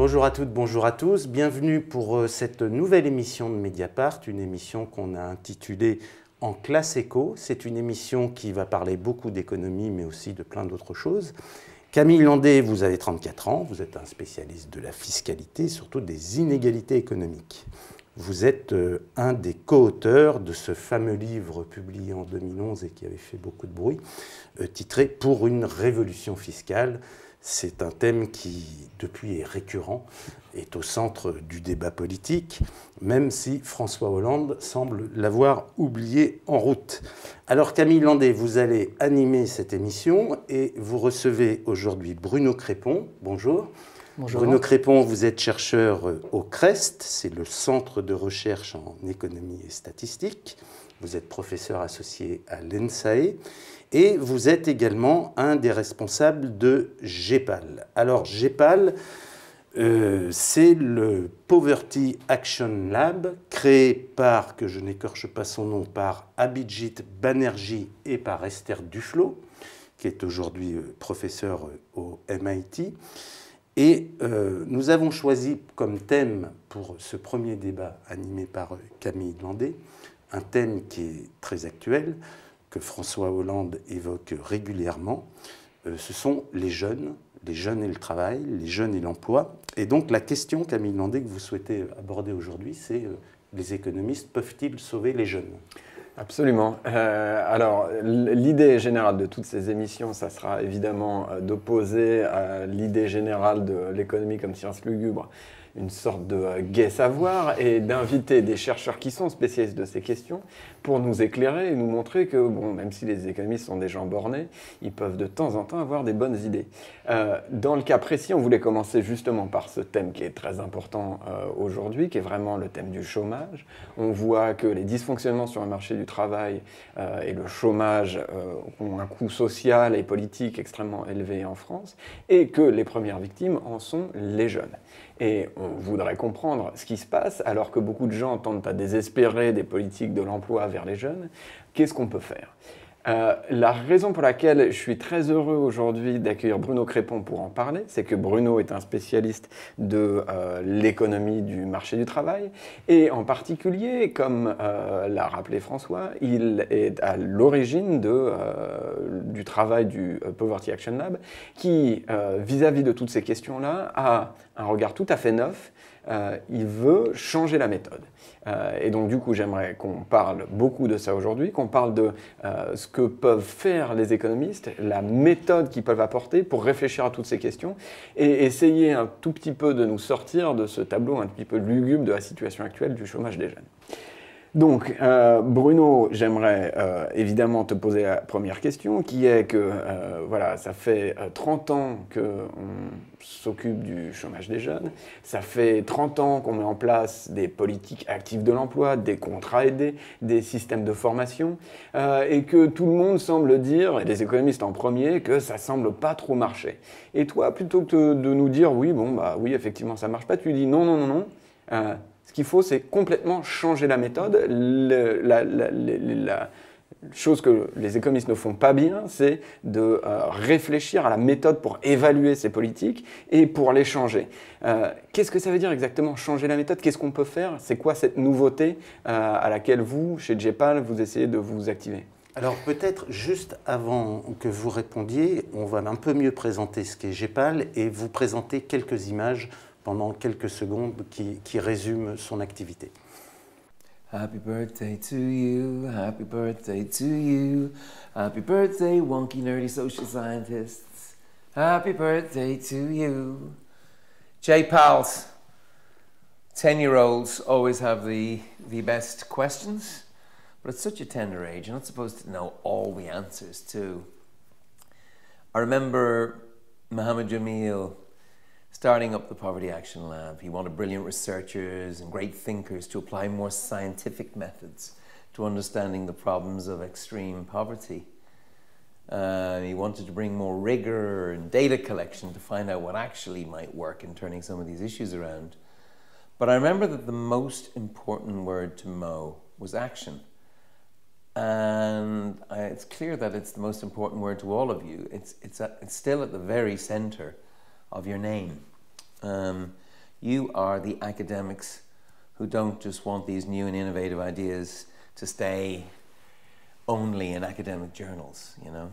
Bonjour à toutes, bonjour à tous. Bienvenue pour cette nouvelle émission de Mediapart, une émission qu'on a intitulée En classe éco. C'est une émission qui va parler beaucoup d'économie, mais aussi de plein d'autres choses. Camille Landé, vous avez 34 ans, vous êtes un spécialiste de la fiscalité, surtout des inégalités économiques. Vous êtes un des co-auteurs de ce fameux livre publié en 2011 et qui avait fait beaucoup de bruit, titré « Pour une révolution fiscale ». C'est un thème qui, depuis, est récurrent, est au centre du débat politique, même si François Hollande semble l'avoir oublié en route. Alors Camille Landé, vous allez animer cette émission et vous recevez aujourd'hui Bruno Crépon. Bonjour. Bonjour. Bruno Crépon, vous êtes chercheur au CREST, c'est le Centre de recherche en économie et statistique. Vous êtes professeur associé à l'ENSAE. Et vous êtes également un des responsables de GEPAL. Alors GEPAL, c'est le Poverty Action Lab, créé par, que je n'écorche pas son nom, par Abhijit Banerjee et par Esther Duflo, qui est aujourd'hui professeur au MIT. Et nous avons choisi comme thème pour ce premier débat animé par Camille Landé, un thème qui est très actuel, que François Hollande évoque régulièrement, ce sont les jeunes et le travail, les jeunes et l'emploi. Et donc la question, Camille Landé, que vous souhaitez aborder aujourd'hui, c'est les économistes peuvent-ils sauver les jeunes ? Absolument. Alors, l'idée générale de toutes ces émissions, ça sera évidemment d'opposer à l'idée générale de l'économie comme science lugubre une sorte de gai savoir et d'inviter des chercheurs qui sont spécialistes de ces questions pour nous éclairer et nous montrer que, bon, même si les économistes sont des gens bornés, ils peuvent de temps en temps avoir des bonnes idées. Dans le cas précis, on voulait commencer justement par ce thème qui est très important aujourd'hui, qui est vraiment le thème du chômage. On voit que les dysfonctionnements sur le marché du travail et le chômage ont un coût social et politique extrêmement élevé en France et que les premières victimes en sont les jeunes. Et on voudrait comprendre ce qui se passe alors que beaucoup de gens tentent à désespérer des politiques de l'emploi vers les jeunes. Qu'est-ce qu'on peut faire ? La raison pour laquelle je suis très heureux aujourd'hui d'accueillir Bruno Crépon pour en parler, c'est que Bruno est un spécialiste de l'économie du marché du travail et en particulier, comme l'a rappelé François, il est à l'origine du travail du Poverty Action Lab qui, vis-à-vis de toutes ces questions-là, a un regard tout à fait neuf. Il veut changer la méthode. Et donc du coup, j'aimerais qu'on parle beaucoup de ça aujourd'hui, qu'on parle de ce que peuvent faire les économistes, la méthode qu'ils peuvent apporter pour réfléchir à toutes ces questions et essayer un tout petit peu de nous sortir de ce tableau un petit peu lugubre de la situation actuelle du chômage des jeunes. Donc, Bruno, j'aimerais évidemment te poser la première question, qui est que, voilà, ça fait 30 ans qu'on s'occupe du chômage des jeunes, ça fait 30 ans qu'on met en place des politiques actives de l'emploi, des contrats aidés, des systèmes de formation, et que tout le monde semble dire, et les économistes en premier, que ça semble pas trop marcher. Et toi, plutôt que de nous dire, oui, bon, bah oui, effectivement, ça marche pas, tu dis non, non, non, non. Ce qu'il faut, c'est complètement changer la méthode. La chose que les économistes ne font pas bien, c'est de réfléchir à la méthode pour évaluer ces politiques et pour les changer. Qu'est-ce que ça veut dire exactement changer la méthode? Qu'est-ce qu'on peut faire? C'est quoi cette nouveauté à laquelle vous, chez GEPAL, vous essayez de vous activer? Alors peut-être juste avant que vous répondiez, on va un peu mieux présenter ce qu'est GEPAL et vous présenter quelques images pendant quelques secondes qui résument son activité. Happy birthday to you, happy birthday to you, happy birthday wonky nerdy social scientists, happy birthday to you. J-Pals, 10-year-olds always have the best questions, but at such a tender age, you're not supposed to know all the answers too. I remember Mohammed Jamil starting up the Poverty Action Lab. He wanted brilliant researchers and great thinkers to apply more scientific methods to understanding the problems of extreme poverty. He wanted to bring more rigor and data collection to find out what actually might work in turning some of these issues around. But I remember that the most important word to Mo was action. And it's clear that it's the most important word to all of you. It's still at the very center of your name. You are the academics who don't just want these new and innovative ideas to stay only in academic journals, you know.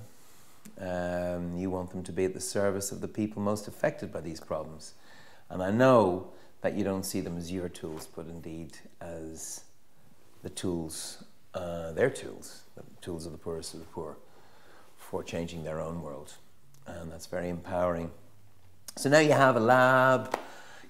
You want them to be at the service of the people most affected by these problems. And I know that you don't see them as your tools, but indeed as the tools, their tools, the tools of the poorest of the poor, for changing their own world. And that's very empowering. So now you have a lab,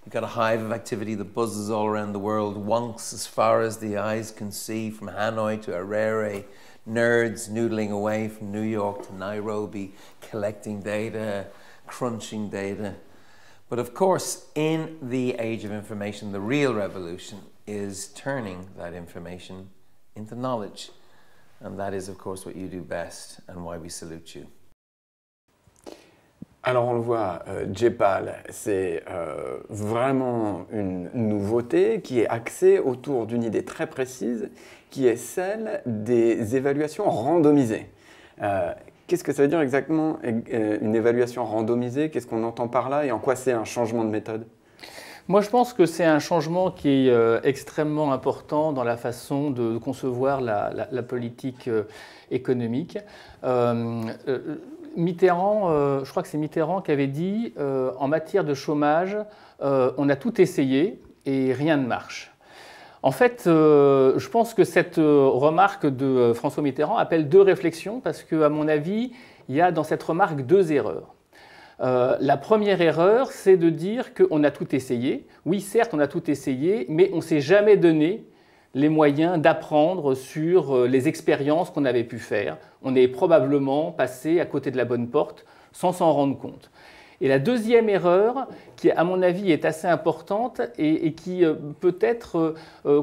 you've got a hive of activity that buzzes all around the world, wonks as far as the eyes can see, from Hanoi to Harare, nerds noodling away from New York to Nairobi, collecting data, crunching data. But of course, in the age of information, the real revolution is turning that information into knowledge. And that is, of course, what you do best and why we salute you. Alors on le voit, JPAL, c'est vraiment une nouveauté qui est axée autour d'une idée très précise, qui est celle des évaluations randomisées. Qu'est-ce que ça veut dire exactement une évaluation randomisée? Qu'est-ce qu'on entend par là et en quoi c'est un changement de méthode? Moi, je pense que c'est un changement qui est extrêmement important dans la façon de concevoir la politique économique. Mitterrand, je crois que c'est Mitterrand qui avait dit en matière de chômage, on a tout essayé et rien ne marche. En fait, je pense que cette remarque de François Mitterrand appelle deux réflexions parce qu'à mon avis, il y a dans cette remarque deux erreurs. La première erreur, c'est de dire qu'on a tout essayé. Oui, certes, on a tout essayé, mais on ne s'est jamais donné les moyens d'apprendre sur les expériences qu'on avait pu faire. On est probablement passé à côté de la bonne porte sans s'en rendre compte. Et la deuxième erreur, qui à mon avis est assez importante et qui peut-être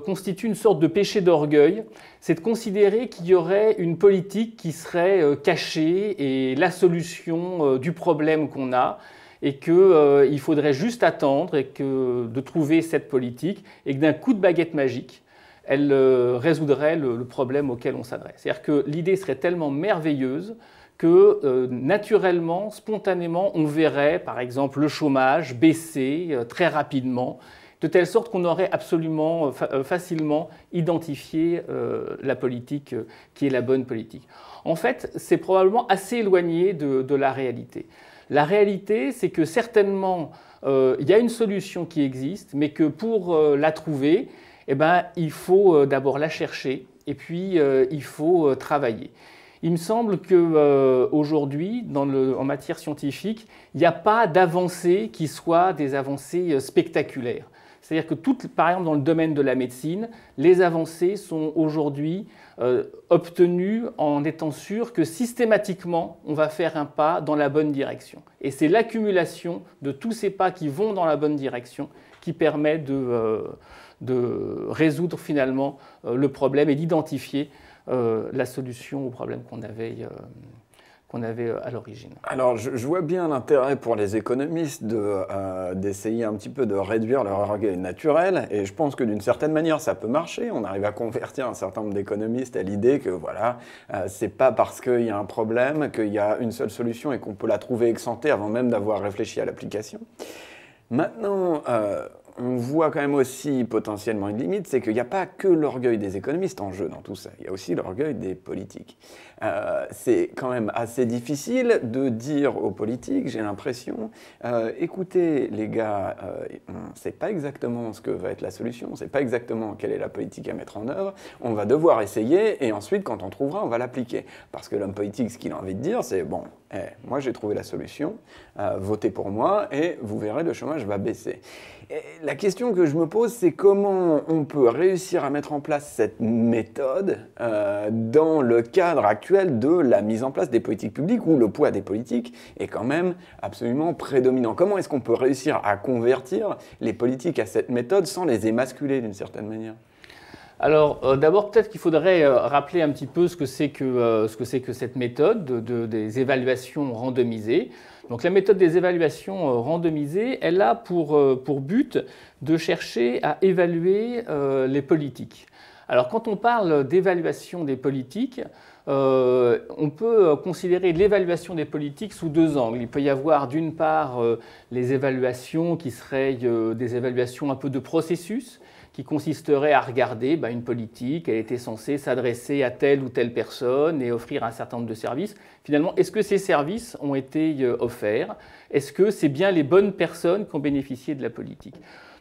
constitue une sorte de péché d'orgueil, c'est de considérer qu'il y aurait une politique qui serait cachée et la solution du problème qu'on a et qu'il faudrait juste attendre de trouver cette politique et que d'un coup de baguette magique, elle résoudrait le problème auquel on s'adresse. C'est-à-dire que l'idée serait tellement merveilleuse que naturellement, spontanément, on verrait par exemple le chômage baisser très rapidement, de telle sorte qu'on aurait absolument facilement identifié la politique qui est la bonne politique. En fait, c'est probablement assez éloigné de la réalité. La réalité, c'est que certainement, il y a une solution qui existe, mais que pour la trouver, eh ben, il faut d'abord la chercher et puis il faut travailler. Il me semble qu'aujourd'hui, en matière scientifique, il n'y a pas d'avancées qui soient des avancées spectaculaires. C'est-à-dire que, par exemple, dans le domaine de la médecine, les avancées sont aujourd'hui obtenues en étant sûr que systématiquement, on va faire un pas dans la bonne direction. Et c'est l'accumulation de tous ces pas qui vont dans la bonne direction qui permet de résoudre finalement le problème et d'identifier la solution au problème qu'on avait à l'origine. Alors, je vois bien l'intérêt pour les économistes d'essayer un petit peu de réduire leur orgueil naturel, et je pense que d'une certaine manière, ça peut marcher. On arrive à convertir un certain nombre d'économistes à l'idée que, voilà, c'est pas parce qu'il y a un problème qu'il y a une seule solution et qu'on peut la trouver ex ante avant même d'avoir réfléchi à l'application. Maintenant, on voit quand même aussi potentiellement une limite, c'est qu'il n'y a pas que l'orgueil des économistes en jeu dans tout ça, il y a aussi l'orgueil des politiques. C'est quand même assez difficile de dire aux politiques, j'ai l'impression, écoutez les gars, on ne sait pas exactement ce que va être la solution, on ne sait pas exactement quelle est la politique à mettre en œuvre, on va devoir essayer et ensuite quand on trouvera, on va l'appliquer. Parce que l'homme politique, ce qu'il a envie de dire, c'est bon, moi j'ai trouvé la solution, votez pour moi et vous verrez, le chômage va baisser. Et la question que je me pose, c'est comment on peut réussir à mettre en place cette méthode dans le cadre actuel de la mise en place des politiques publiques où le poids des politiques est quand même absolument prédominant. Comment est-ce qu'on peut réussir à convertir les politiques à cette méthode sans les émasculer d'une certaine manière ? Alors, d'abord, peut-être qu'il faudrait rappeler un petit peu ce que c'est que cette méthode des évaluations randomisées. Donc, la méthode des évaluations randomisées, elle a pour but de chercher à évaluer les politiques. Alors, quand on parle d'évaluation des politiques, on peut considérer l'évaluation des politiques sous deux angles. Il peut y avoir d'une part les évaluations qui seraient des évaluations un peu de processus, qui consisterait à regarder une politique, elle était censée s'adresser à telle ou telle personne et offrir un certain nombre de services. Finalement, est-ce que ces services ont été offerts? Est-ce que c'est bien les bonnes personnes qui ont bénéficié de la politique?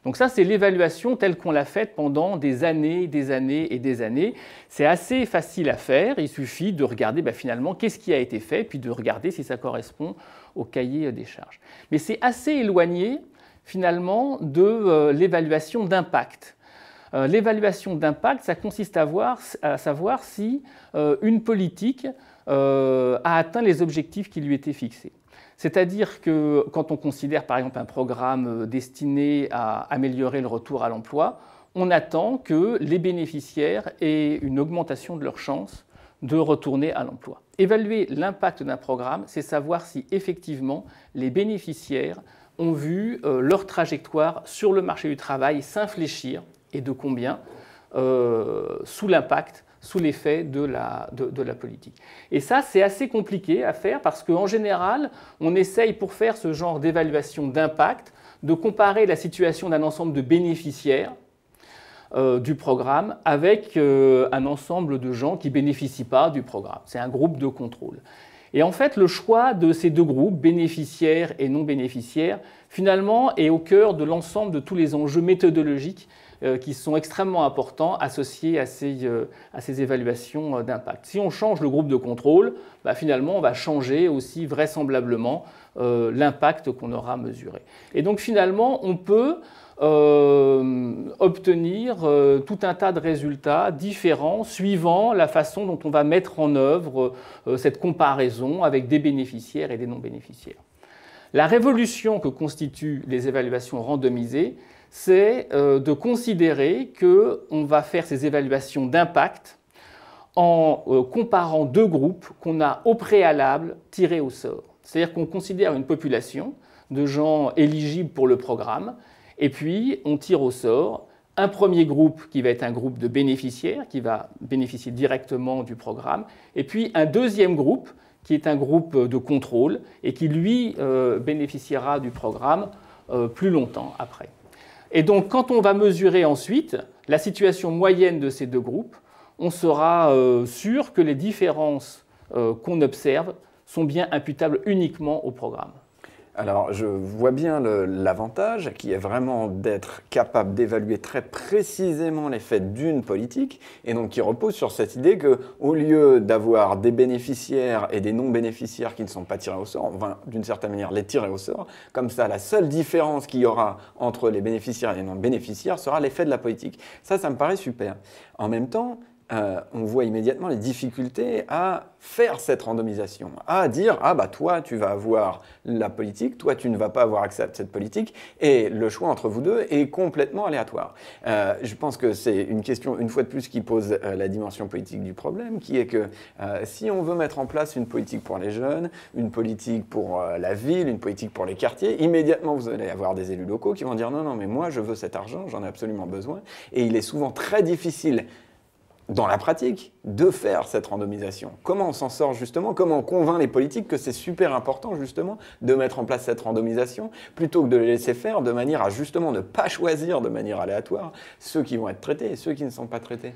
Donc ça, c'est l'évaluation telle qu'on l'a faite pendant des années et des années. C'est assez facile à faire, il suffit de regarder finalement qu'est-ce qui a été fait, puis de regarder si ça correspond au cahier des charges. Mais c'est assez éloigné finalement de l'évaluation d'impact. L'évaluation d'impact, ça consiste à savoir si une politique a atteint les objectifs qui lui étaient fixés. C'est-à-dire que quand on considère par exemple un programme destiné à améliorer le retour à l'emploi, on attend que les bénéficiaires aient une augmentation de leurs chances de retourner à l'emploi. Évaluer l'impact d'un programme, c'est savoir si effectivement les bénéficiaires ont vu leur trajectoire sur le marché du travail s'infléchir et de combien sous l'impact, sous l'effet de la politique. Et ça, c'est assez compliqué à faire parce qu'en général, on essaye pour faire ce genre d'évaluation d'impact de comparer la situation d'un ensemble de bénéficiaires du programme avec un ensemble de gens qui ne bénéficient pas du programme. C'est un groupe de contrôle. Et en fait, le choix de ces deux groupes, bénéficiaires et non bénéficiaires, finalement est au cœur de l'ensemble de tous les enjeux méthodologiques qui sont extrêmement importants associés à ces évaluations d'impact. Si on change le groupe de contrôle, finalement, on va changer aussi vraisemblablement l'impact qu'on aura mesuré. Et donc finalement, on peut obtenir tout un tas de résultats différents suivant la façon dont on va mettre en œuvre cette comparaison avec des bénéficiaires et des non-bénéficiaires. La révolution que constituent les évaluations randomisées, c'est de considérer qu'on va faire ces évaluations d'impact en comparant deux groupes qu'on a au préalable tirés au sort. C'est-à-dire qu'on considère une population de gens éligibles pour le programme, et puis on tire au sort un premier groupe qui va être un groupe de bénéficiaires, qui va bénéficier directement du programme, et puis un deuxième groupe qui est un groupe de contrôle et qui, lui, bénéficiera du programme plus longtemps après. Et donc, quand on va mesurer ensuite la situation moyenne de ces deux groupes, on sera sûr que les différences qu'on observe sont bien imputables uniquement au programme. Alors, je vois bien l'avantage qui est vraiment d'être capable d'évaluer très précisément l'effet d'une politique et donc qui repose sur cette idée qu'au lieu d'avoir des bénéficiaires et des non-bénéficiaires qui ne sont pas tirés au sort, on va d'une certaine manière les tirer au sort. Comme ça, la seule différence qu'il y aura entre les bénéficiaires et les non-bénéficiaires sera l'effet de la politique. Ça me paraît super. En même temps, on voit immédiatement les difficultés à faire cette randomisation, à dire « Ah, toi, tu vas avoir la politique, toi, tu ne vas pas avoir accès à cette politique, et le choix entre vous deux est complètement aléatoire. » Je pense que c'est une question, une fois de plus, qui pose la dimension politique du problème, qui est que si on veut mettre en place une politique pour les jeunes, une politique pour la ville, une politique pour les quartiers, immédiatement, vous allez avoir des élus locaux qui vont dire « Non, mais moi, je veux cet argent, j'en ai absolument besoin. » Et il est souvent très difficile dans la pratique, de faire cette randomisation. Comment on s'en sort justement? Comment on convainc les politiques que c'est super important justement de mettre en place cette randomisation plutôt que de les laisser faire de manière à justement ne pas choisir de manière aléatoire ceux qui vont être traités et ceux qui ne sont pas traités?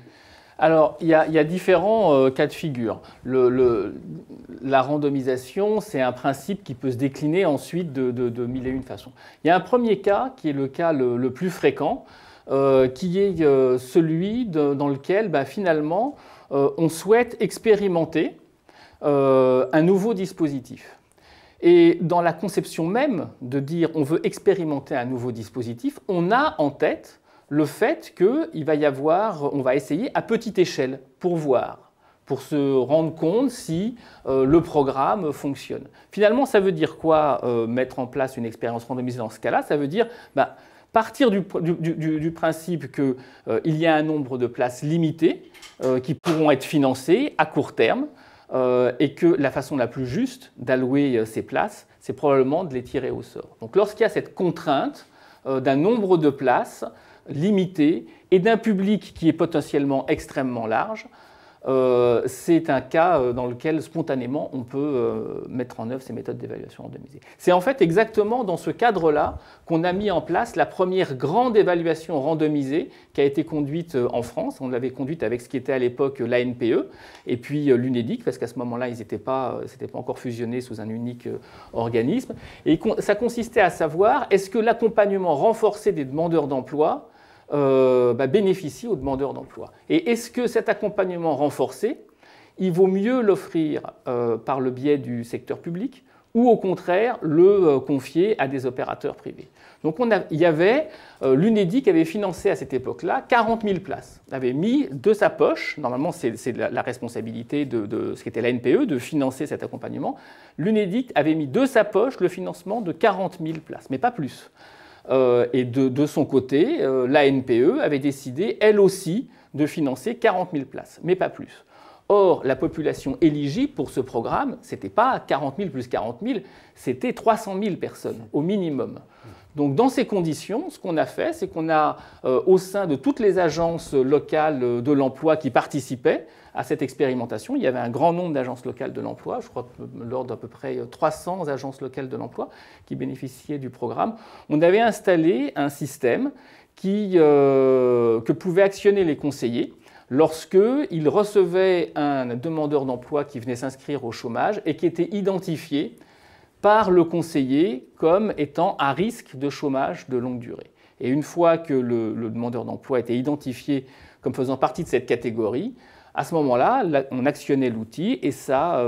Alors, il y a différents cas de figure. La randomisation, c'est un principe qui peut se décliner ensuite de mille et une façons. Il y a un premier cas qui est le cas le plus fréquent, qui est celui dans lequel finalement on souhaite expérimenter un nouveau dispositif. Et dans la conception même de dire on veut expérimenter un nouveau dispositif, on a en tête le fait qu'il va y avoir, on va essayer à petite échelle pour voir, pour se rendre compte si le programme fonctionne. Finalement, ça veut dire quoi mettre en place une expérience randomisée dans ce cas-là? Ça veut dire partir du principe qu'il y a un nombre de places limitées qui pourront être financées à court terme et que la façon la plus juste d'allouer ces places, c'est probablement de les tirer au sort. Donc lorsqu'il y a cette contrainte d'un nombre de places limité et d'un public qui est potentiellement extrêmement large, c'est un cas dans lequel spontanément on peut mettre en œuvre ces méthodes d'évaluation randomisée. C'est en fait exactement dans ce cadre-là qu'on a mis en place la première grande évaluation randomisée qui a été conduite en France. On l'avait conduite avec ce qui était à l'époque l'ANPE et puis l'UNEDIC, parce qu'à ce moment-là, ils s'étaient pas encore fusionnés sous un unique organisme. Et ça consistait à savoir, est-ce que l'accompagnement renforcé des demandeurs d'emploi bénéficie aux demandeurs d'emploi. Et est-ce que cet accompagnement renforcé, il vaut mieux l'offrir par le biais du secteur public ou au contraire le confier à des opérateurs privés? Donc il y avait l'UNEDIC avait financé à cette époque-là 40 000 places. Il avait mis de sa poche, normalement c'est la responsabilité de ce qu'était la NPE de financer cet accompagnement, l'UNEDIC avait mis de sa poche le financement de 40 000 places, mais pas plus. Et de son côté, l'ANPE avait décidé, elle aussi, de financer 40 000 places, mais pas plus. Or, la population éligible pour ce programme, ce n'était pas 40 000 plus 40 000, c'était 300 000 personnes, au minimum. Donc, dans ces conditions, ce qu'on a fait, c'est qu'on a, au sein de toutes les agences locales de l'emploi qui participaient à cette expérimentation, il y avait un grand nombre d'agences locales de l'emploi, je crois que l'ordre d'à peu près 300 agences locales de l'emploi qui bénéficiaient du programme. On avait installé un système que pouvaient actionner les conseillers lorsqu'ils recevaient un demandeur d'emploi qui venait s'inscrire au chômage et qui était identifié par le conseiller comme étant à risque de chômage de longue durée. Et une fois que le demandeur d'emploi était identifié comme faisant partie de cette catégorie, à ce moment-là, on actionnait l'outil et ça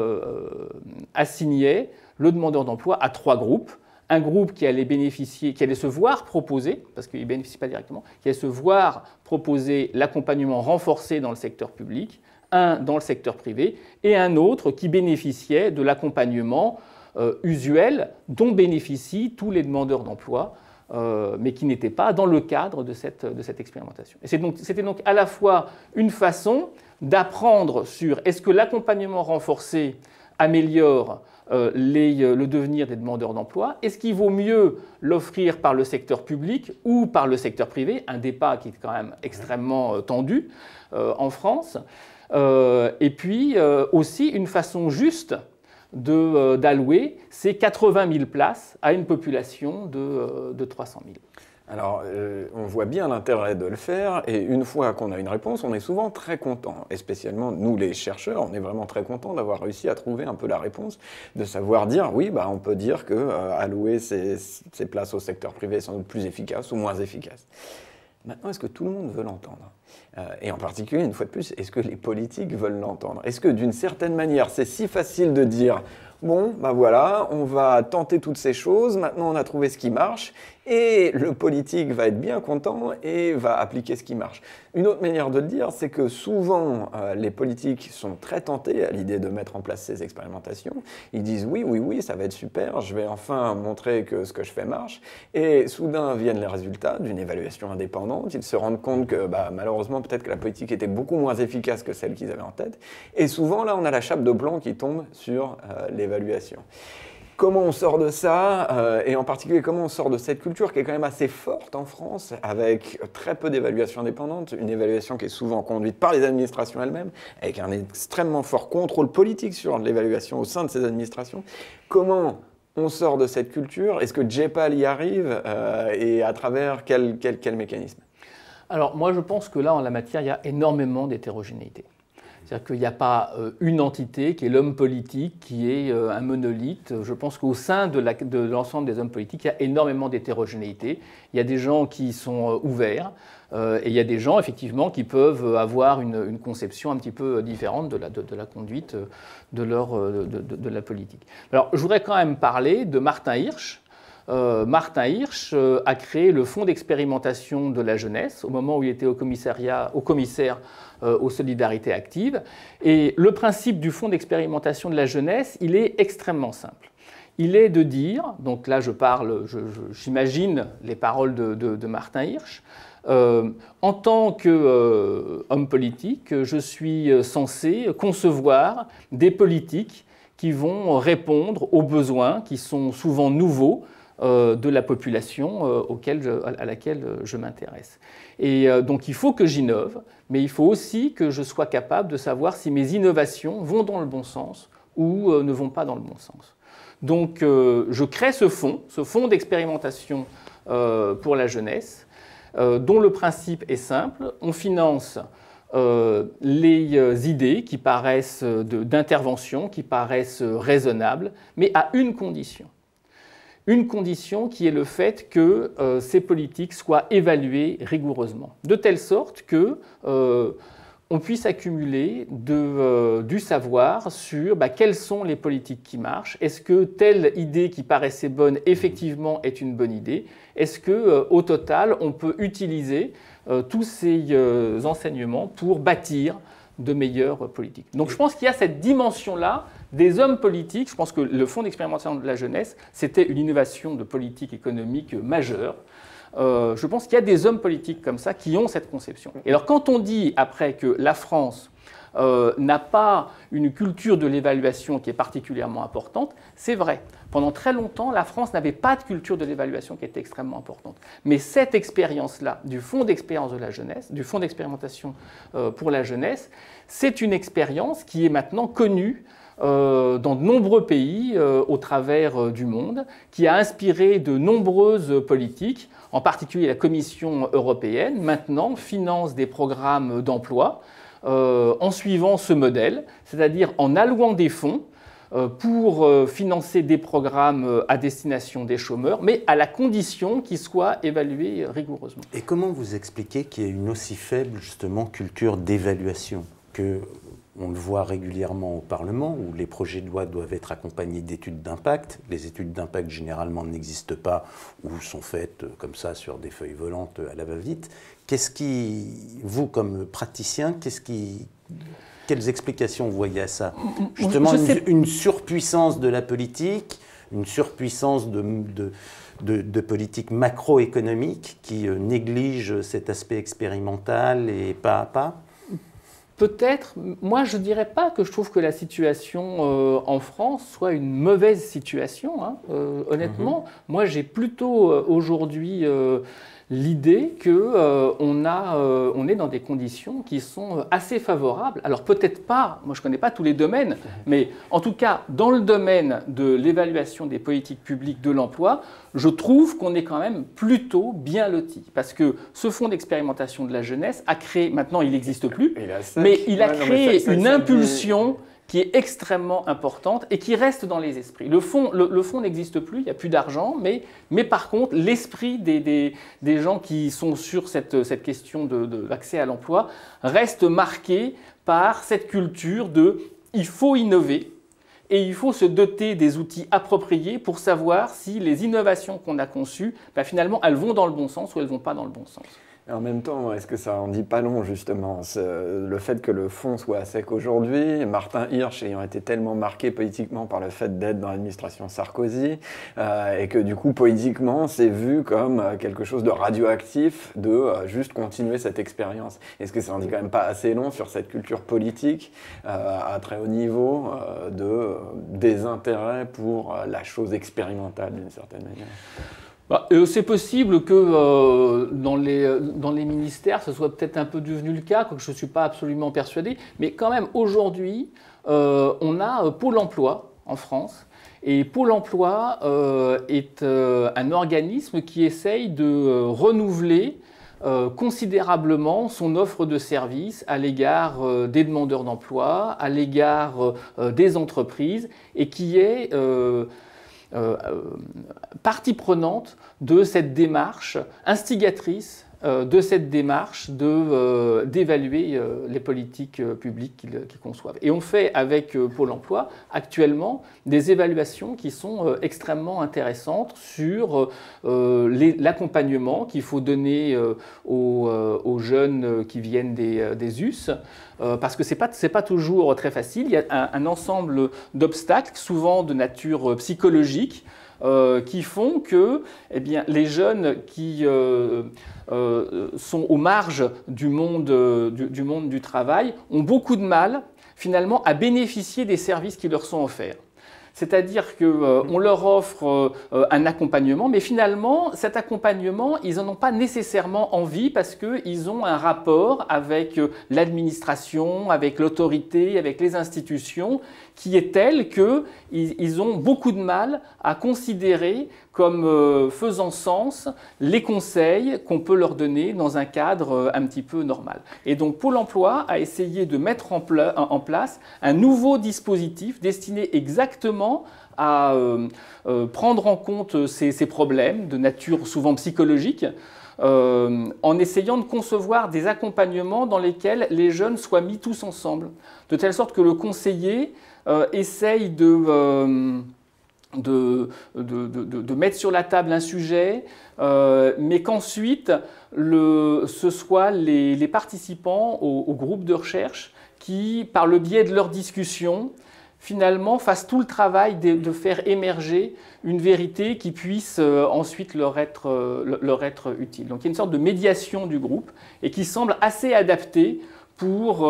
assignait le demandeur d'emploi à 3 groupes. Un groupe qui allait se voir proposer, parce qu'il ne bénéficie pas directement, qui allait se voir proposer l'accompagnement renforcé dans le secteur public, un dans le secteur privé, et un autre qui bénéficiait de l'accompagnement usuel dont bénéficient tous les demandeurs d'emploi, mais qui n'était pas dans le cadre de cette expérimentation. Et c'était donc à la fois une façon d'apprendre sur est-ce que l'accompagnement renforcé améliore le devenir des demandeurs d'emploi, est-ce qu'il vaut mieux l'offrir par le secteur public ou par le secteur privé, un débat qui est quand même extrêmement tendu en France, et puis aussi une façon juste d'allouer ces 80 000 places à une population de 300 000. Alors, on voit bien l'intérêt de le faire, et une fois qu'on a une réponse, on est souvent très content. Et spécialement, nous, les chercheurs, on est vraiment très contents d'avoir réussi à trouver un peu la réponse, de savoir dire, oui, on peut dire que allouer ces places au secteur privé est sans doute plus efficace ou moins efficace. Maintenant, est-ce que tout le monde veut l'entendre ? Et en particulier, une fois de plus, est-ce que les politiques veulent l'entendre ? Est-ce que d'une certaine manière, c'est si facile de dire « Bon, voilà, on va tenter toutes ces choses, maintenant on a trouvé ce qui marche, et le politique va être bien content et va appliquer ce qui marche ». Une autre manière de le dire, c'est que souvent, les politiques sont très tentés à l'idée de mettre en place ces expérimentations. Ils disent « Oui, ça va être super, je vais enfin montrer que ce que je fais marche ». Et soudain viennent les résultats d'une évaluation indépendante. Ils se rendent compte que malheureusement, peut-être que la politique était beaucoup moins efficace que celle qu'ils avaient en tête. Et souvent, là, on a la chape de plomb qui tombe sur l'évaluation. Comment on sort de ça, et en particulier comment on sort de cette culture qui est quand même assez forte en France, avec très peu d'évaluation indépendante, une évaluation qui est souvent conduite par les administrations elles-mêmes, avec un extrêmement fort contrôle politique sur l'évaluation au sein de ces administrations. Comment on sort de cette culture? Est-ce que JEPAL y arrive, et à travers quel mécanisme? Alors moi je pense que là en la matière il y a énormément d'hétérogénéité. C'est-à-dire qu'il n'y a pas une entité qui est l'homme politique, qui est un monolithe. Je pense qu'au sein de l'ensemble des hommes politiques, il y a énormément d'hétérogénéité. Il y a des gens qui sont ouverts et il y a des gens, effectivement, qui peuvent avoir une conception un petit peu différente de la conduite de la politique. Alors, je voudrais quand même parler de Martin Hirsch. Martin Hirsch a créé le Fonds d'expérimentation de la jeunesse au moment où il était au commissaire aux solidarités actives. Et le principe du Fonds d'expérimentation de la jeunesse, il est extrêmement simple. Il est de dire, donc là j'imagine les paroles de Martin Hirsch, en tant qu'homme politique, je suis censé concevoir des politiques qui vont répondre aux besoins qui sont souvent nouveaux de la population à laquelle je m'intéresse. Et donc il faut que j'innove, mais il faut aussi que je sois capable de savoir si mes innovations vont dans le bon sens ou ne vont pas dans le bon sens. Donc je crée ce fonds d'expérimentation pour la jeunesse, dont le principe est simple. On finance les idées qui paraissent d'intervention, qui paraissent raisonnables, mais à une condition. Une condition qui est le fait que ces politiques soient évaluées rigoureusement, de telle sorte que on puisse accumuler du savoir sur quelles sont les politiques qui marchent. Est-ce que telle idée qui paraissait bonne, effectivement, est une bonne idée? Est-ce qu'au total, on peut utiliser tous ces enseignements pour bâtir de meilleures politiques? Donc je pense qu'il y a cette dimension-là des hommes politiques. Je pense que le Fonds d'expérimentation de la jeunesse, c'était une innovation de politique économique majeure. Je pense qu'il y a des hommes politiques comme ça qui ont cette conception. Et alors quand on dit après que la France n'a pas une culture de l'évaluation qui est particulièrement importante, c'est vrai. Pendant très longtemps, la France n'avait pas de culture de l'évaluation qui était extrêmement importante. Mais cette expérience-là du Fonds d'expérience de la jeunesse, du Fonds d'expérimentation pour la jeunesse, c'est une expérience qui est maintenant connue dans de nombreux pays au travers du monde, qui a inspiré de nombreuses politiques, en particulier la Commission européenne, maintenant finance des programmes d'emploi en suivant ce modèle, c'est-à-dire en allouant des fonds pour financer des programmes à destination des chômeurs, mais à la condition qu'ils soient évalués rigoureusement. Et comment vous expliquez qu'il y ait une aussi faible, justement, culture d'évaluation que on le voit régulièrement au Parlement, où les projets de loi doivent être accompagnés d'études d'impact. Les études d'impact, généralement, n'existent pas ou sont faites comme ça sur des feuilles volantes à la va-vite. Qu'est-ce qui, vous, comme praticien, quelles explications vous voyez à ça? Justement, une surpuissance de la politique, une surpuissance de politique macroéconomique qui néglige cet aspect expérimental et pas à pas? Peut-être, moi je ne dirais pas que je trouve que la situation en France soit une mauvaise situation, hein, honnêtement. Moi j'ai plutôt aujourd'hui l'idée qu'on est dans des conditions qui sont assez favorables. Alors peut-être pas, moi je ne connais pas tous les domaines, mais en tout cas dans le domaine de l'évaluation des politiques publiques de l'emploi, je trouve qu'on est quand même plutôt bien loti. Parce que ce fonds d'expérimentation de la jeunesse a créé, maintenant il n'existe plus, mais il a créé une impulsion qui est extrêmement importante et qui reste dans les esprits. Le fonds n'existe plus, il n'y a plus d'argent, mais par contre, l'esprit des gens qui sont sur cette question de l'accès à l'emploi reste marqué par cette culture de « il faut innover ». Et il faut se doter des outils appropriés pour savoir si les innovations qu'on a conçues, finalement, elles vont dans le bon sens ou elles ne vont pas dans le bon sens. Et en même temps, est-ce que ça en dit pas long, justement, le fait que le fonds soit à sec aujourd'hui, Martin Hirsch ayant été tellement marqué politiquement par le fait d'être dans l'administration Sarkozy, et que du coup, politiquement, c'est vu comme quelque chose de radioactif de juste continuer cette expérience. Est-ce que ça en dit quand même pas assez long sur cette culture politique à très haut niveau de désintérêt pour la chose expérimentale, d'une certaine manière? C'est possible que dans les ministères, ce soit peut-être un peu devenu le cas, quoique je ne suis pas absolument persuadé. Mais quand même, aujourd'hui, on a Pôle emploi en France. Et Pôle emploi est un organisme qui essaye de renouveler considérablement son offre de services à l'égard des demandeurs d'emploi, à l'égard des entreprises, et qui est partie prenante de cette démarche instigatrice, de cette démarche d'évaluer les politiques publiques qu'ils conçoivent. Et on fait avec Pôle emploi actuellement des évaluations qui sont extrêmement intéressantes sur l'accompagnement qu'il faut donner aux jeunes qui viennent des US, parce que c'est pas toujours très facile. Il y a un ensemble d'obstacles, souvent de nature psychologique, qui font que les jeunes qui sont aux marges du monde du travail ont beaucoup de mal finalement à bénéficier des services qui leur sont offerts. C'est-à-dire qu'on leur offre un accompagnement, mais finalement, cet accompagnement, ils n'en ont pas nécessairement envie parce qu'ils ont un rapport avec l'administration, avec l'autorité, avec les institutions, qui est tel qu'ils ont beaucoup de mal à considérer comme faisant sens les conseils qu'on peut leur donner dans un cadre un petit peu normal. Et donc Pôle emploi a essayé de mettre en place un nouveau dispositif destiné exactement à prendre en compte ces problèmes de nature souvent psychologique, en essayant de concevoir des accompagnements dans lesquels les jeunes soient mis tous ensemble, de telle sorte que le conseiller essaye de mettre sur la table un sujet, mais qu'ensuite ce soit les participants au groupe de recherche qui, par le biais de leur discussion, finalement fassent tout le travail de faire émerger une vérité qui puisse ensuite leur être utile. Donc il y a une sorte de médiation du groupe et qui semble assez adaptée pour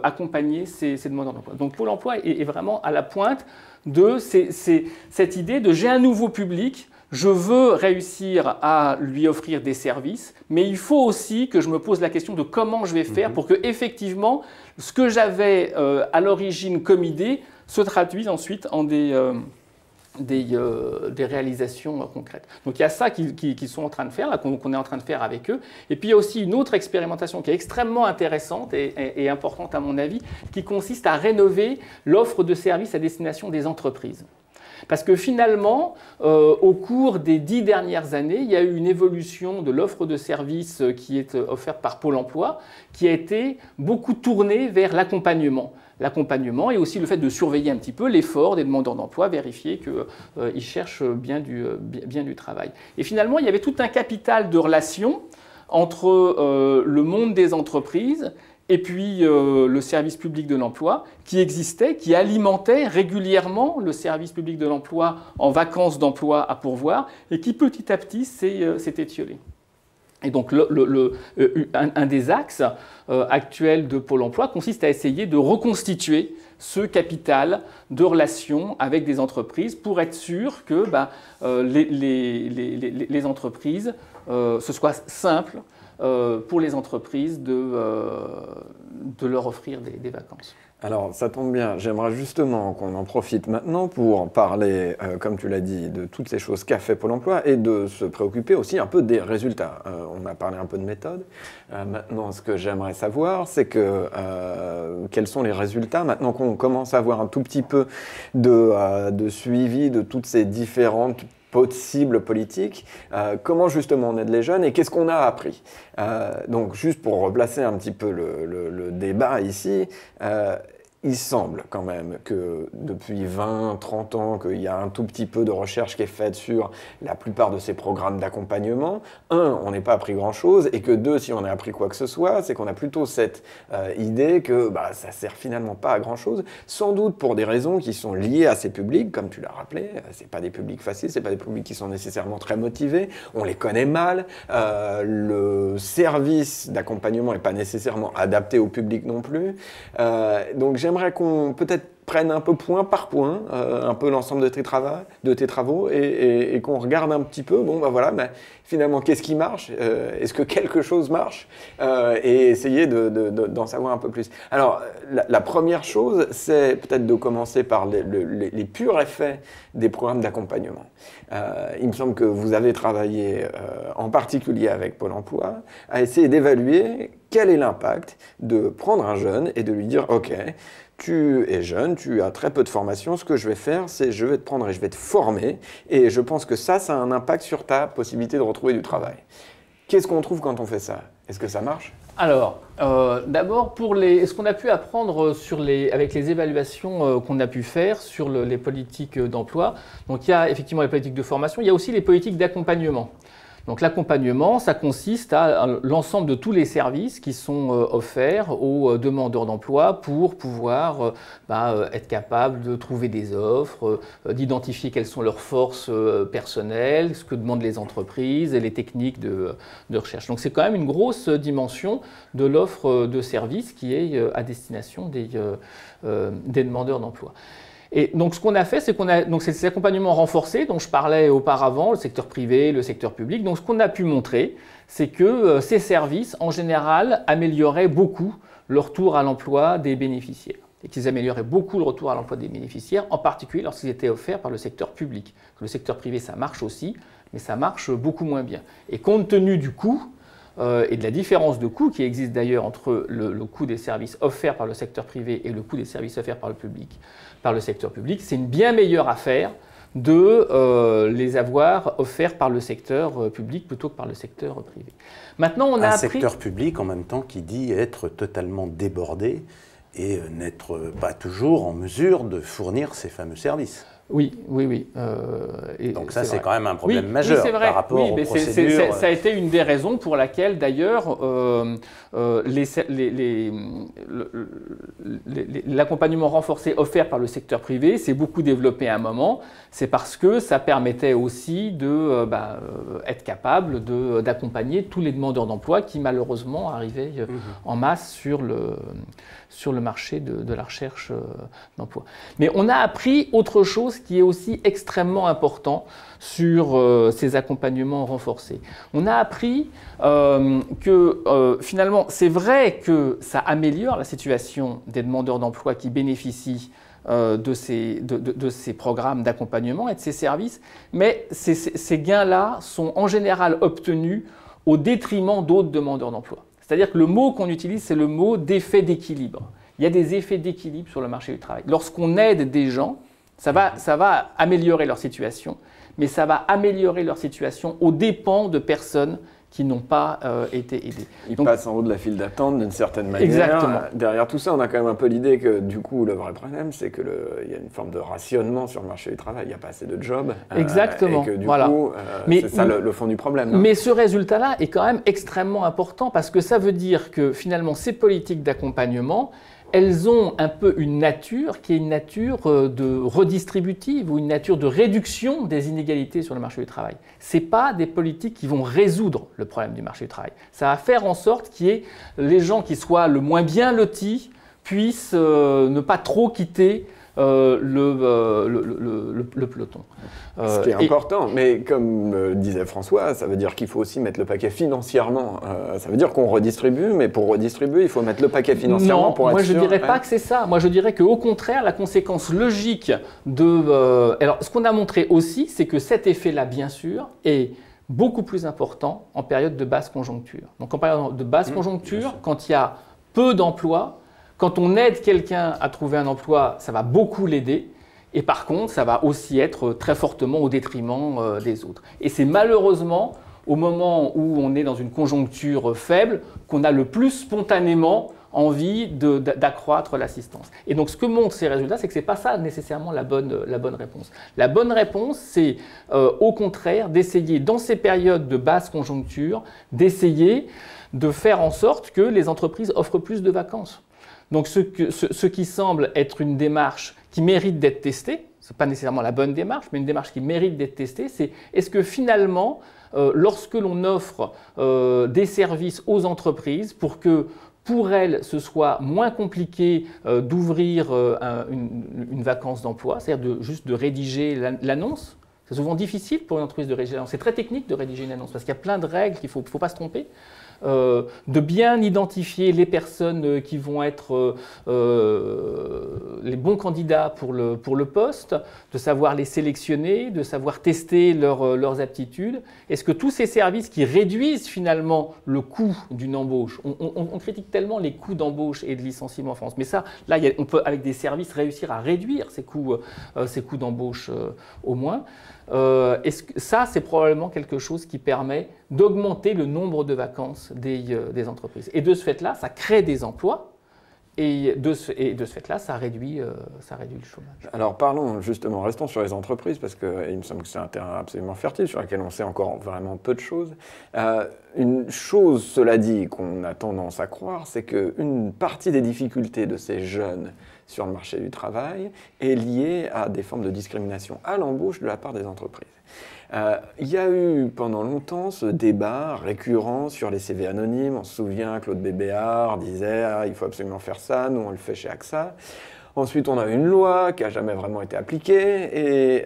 accompagner ces demandeurs d'emploi. Donc Pôle emploi est vraiment à la pointe de cette idée de j'ai un nouveau public, je veux réussir à lui offrir des services, mais il faut aussi que je me pose la question de comment je vais faire pour que effectivement ce que j'avais à l'origine comme idée se traduise ensuite en des réalisations concrètes. Donc il y a ça qu'ils sont en train de faire, qu'on est en train de faire avec eux. Et puis il y a aussi une autre expérimentation qui est extrêmement intéressante et importante à mon avis, qui consiste à rénover l'offre de services à destination des entreprises. Parce que finalement, au cours des 10 dernières années, il y a eu une évolution de l'offre de services qui est offerte par Pôle emploi, qui a été beaucoup tournée vers l'accompagnement. L'accompagnement et aussi le fait de surveiller un petit peu l'effort des demandeurs d'emploi, vérifier qu'ils cherchent bien du travail. Et finalement, il y avait tout un capital de relations entre le monde des entreprises et puis le service public de l'emploi qui existait, qui alimentait régulièrement le service public de l'emploi en vacances d'emploi à pourvoir et qui petit à petit s'est étiolé. Et donc un des axes actuels de Pôle emploi consiste à essayer de reconstituer ce capital de relations avec des entreprises pour être sûr que les entreprises, ce soit simple pour les entreprises de leur offrir des vacances. Alors, ça tombe bien, j'aimerais justement qu'on en profite maintenant pour parler, comme tu l'as dit, de toutes ces choses qu'a fait Pôle emploi et de se préoccuper aussi un peu des résultats. On a parlé un peu de méthode. Maintenant, ce que j'aimerais savoir, c'est quels sont les résultats, maintenant qu'on commence à avoir un tout petit peu de suivi de toutes ces différentes possibles politiques, comment justement on aide les jeunes et qu'est-ce qu'on a appris. Donc juste pour replacer un petit peu le débat ici, il semble quand même que depuis 20-30 ans qu'il y a un tout petit peu de recherche qui est faite sur la plupart de ces programmes d'accompagnement. On n'est pas appris grand-chose et que deux, si on a appris quoi que ce soit, c'est qu'on a plutôt cette idée que ça sert finalement pas à grand-chose, sans doute pour des raisons qui sont liées à ces publics, comme tu l'as rappelé. C'est pas des publics faciles, c'est pas des publics qui sont nécessairement très motivés, on les connaît mal, le service d'accompagnement n'est pas nécessairement adapté au public non plus. Donc j'aimerais qu'on peut-être prenne un peu point par point, un peu l'ensemble de tes travaux et qu'on regarde un petit peu, finalement, qu'est-ce qui marche, est-ce que quelque chose marche, et essayer d'en savoir un peu plus. Alors, la première chose, c'est peut-être de commencer par les purs effets des programmes d'accompagnement. Il me semble que vous avez travaillé en particulier avec Pôle emploi à essayer d'évaluer quel est l'impact de prendre un jeune et de lui dire « Ok, tu es jeune, tu as très peu de formation, ce que je vais faire, c'est je vais te prendre et je vais te former et je pense que ça a un impact sur ta possibilité de retrouver du travail. » Qu'est-ce qu'on trouve quand on fait ça? Est-ce que ça marche? Alors, d'abord, ce qu'on a pu apprendre avec les évaluations qu'on a pu faire sur les politiques d'emploi, donc il y a effectivement les politiques de formation, il y a aussi les politiques d'accompagnement. Donc l'accompagnement, ça consiste à l'ensemble de tous les services qui sont offerts aux demandeurs d'emploi pour pouvoir être capable de trouver des offres, d'identifier quelles sont leurs forces personnelles, ce que demandent les entreprises et les techniques de recherche. Donc c'est quand même une grosse dimension de l'offre de services qui est à destination des demandeurs d'emploi. Et donc ce qu'on a fait, c'est donc c'est ces accompagnements renforcés dont je parlais auparavant, le secteur privé, le secteur public. Donc ce qu'on a pu montrer, c'est que ces services, en général, amélioraient beaucoup le retour à l'emploi des bénéficiaires. Et qu'ils amélioraient beaucoup le retour à l'emploi des bénéficiaires, en particulier lorsqu'ils étaient offerts par le secteur public. Le secteur privé, ça marche aussi, mais ça marche beaucoup moins bien. Et compte tenu du coût, et de la différence de coût qui existe d'ailleurs entre le coût des services offerts par le secteur privé et le coût des services offerts par le secteur public, c'est une bien meilleure affaire de les avoir offerts par le secteur public plutôt que par le secteur privé. Maintenant, on a un secteur public en même temps qui dit être totalement débordé et n'être pas toujours en mesure de fournir ces fameux services. Oui, oui, oui. Donc ça, c'est quand même un problème oui, majeur oui, par rapport aux procédures. Ça a été une des raisons pour laquelle, d'ailleurs, l'accompagnement renforcé offert par le secteur privé s'est beaucoup développé à un moment. C'est parce que ça permettait aussi de être capable d'accompagner tous les demandeurs d'emploi qui, malheureusement, arrivaient en masse sur le marché de la recherche d'emploi. Mais on a appris autre chose qui est aussi extrêmement important sur ces accompagnements renforcés. On a appris que finalement, c'est vrai que ça améliore la situation des demandeurs d'emploi qui bénéficient de ces programmes d'accompagnement et de ces services, mais ces gains-là sont en général obtenus au détriment d'autres demandeurs d'emploi. C'est-à-dire que le mot qu'on utilise, c'est le mot d'effet d'équilibre. Il y a des effets d'équilibre sur le marché du travail. Lorsqu'on aide des gens, ça va améliorer leur situation, mais ça va améliorer leur situation aux dépens de personnes qui n'ont pas été aidées. Ils passent en haut de la file d'attente d'une certaine manière. Exactement. Derrière tout ça, on a quand même un peu l'idée que du coup, le vrai problème, c'est qu'il y a une forme de rationnement sur le marché du travail. Il n'y a pas assez de jobs. Exactement. Et que du coup, c'est ça le fond du problème. Mais ce résultat-là est quand même extrêmement important parce que ça veut dire que finalement, ces politiques d'accompagnement, elles ont un peu une nature qui est une nature de redistributive ou une nature de réduction des inégalités sur le marché du travail. Ce n'est pas des politiques qui vont résoudre le problème du marché du travail. Ça va faire en sorte qu'il y ait les gens qui soient le moins bien lotis puissent ne pas trop quitter le peloton. Ce qui est important, mais comme disait François, ça veut dire qu'il faut aussi mettre le paquet financièrement. Ça veut dire qu'on redistribue, mais pour redistribuer, il faut mettre le paquet financièrement pour être sûr. Moi, je ne dirais pas que c'est ça. Moi, je dirais qu'au contraire, la conséquence logique de... alors, ce qu'on a montré aussi, c'est que cet effet-là, bien sûr, est beaucoup plus important en période de basse conjoncture. Donc, en période de basse conjoncture, quand il y a peu d'emplois, quand on aide quelqu'un à trouver un emploi, ça va beaucoup l'aider. Et par contre, ça va aussi être très fortement au détriment des autres. Et c'est malheureusement au moment où on est dans une conjoncture faible qu'on a le plus spontanément envie d'accroître l'assistance. Et donc ce que montrent ces résultats, c'est que ce n'est pas ça nécessairement la bonne réponse. La bonne réponse, c'est au contraire d'essayer, dans ces périodes de basse conjoncture, d'essayer de faire en sorte que les entreprises offrent plus de vacances. Donc ce qui semble être une démarche qui mérite d'être testée, ce n'est pas nécessairement la bonne démarche, mais une démarche qui mérite d'être testée, c'est est-ce que finalement, lorsque l'on offre des services aux entreprises pour que pour elles, ce soit moins compliqué d'ouvrir une vacance d'emploi, c'est-à-dire juste de rédiger l'annonce. C'est souvent difficile pour une entreprise de rédiger l'annonce. C'est très technique de rédiger une annonce parce qu'il y a plein de règles qu'il ne faut pas se tromper. De bien identifier les personnes qui vont être les bons candidats pour le poste, de savoir les sélectionner, de savoir tester leurs aptitudes. Est-ce que tous ces services qui réduisent finalement le coût d'une embauche, on critique tellement les coûts d'embauche et de licenciement en France, mais ça, là, on peut avec des services réussir à réduire ces coûts d'embauche au moins. Ça, c'est probablement quelque chose qui permet d'augmenter le nombre de vacances des entreprises. Et de ce fait-là, ça crée des emplois et de ce fait-là, ça réduit le chômage. Alors parlons justement, restons sur les entreprises parce qu'il me semble que c'est un terrain absolument fertile sur lequel on sait encore vraiment peu de choses. Une chose, cela dit, qu'on a tendance à croire, c'est qu'une partie des difficultés de ces jeunes sur le marché du travail est liée à des formes de discrimination à l'embauche de la part des entreprises. Il y a eu pendant longtemps ce débat récurrent sur les CV anonymes. On se souvient, Claude Bébéard disait il faut absolument faire ça, nous on le fait chez AXA. Ensuite, on a une loi qui n'a jamais vraiment été appliquée et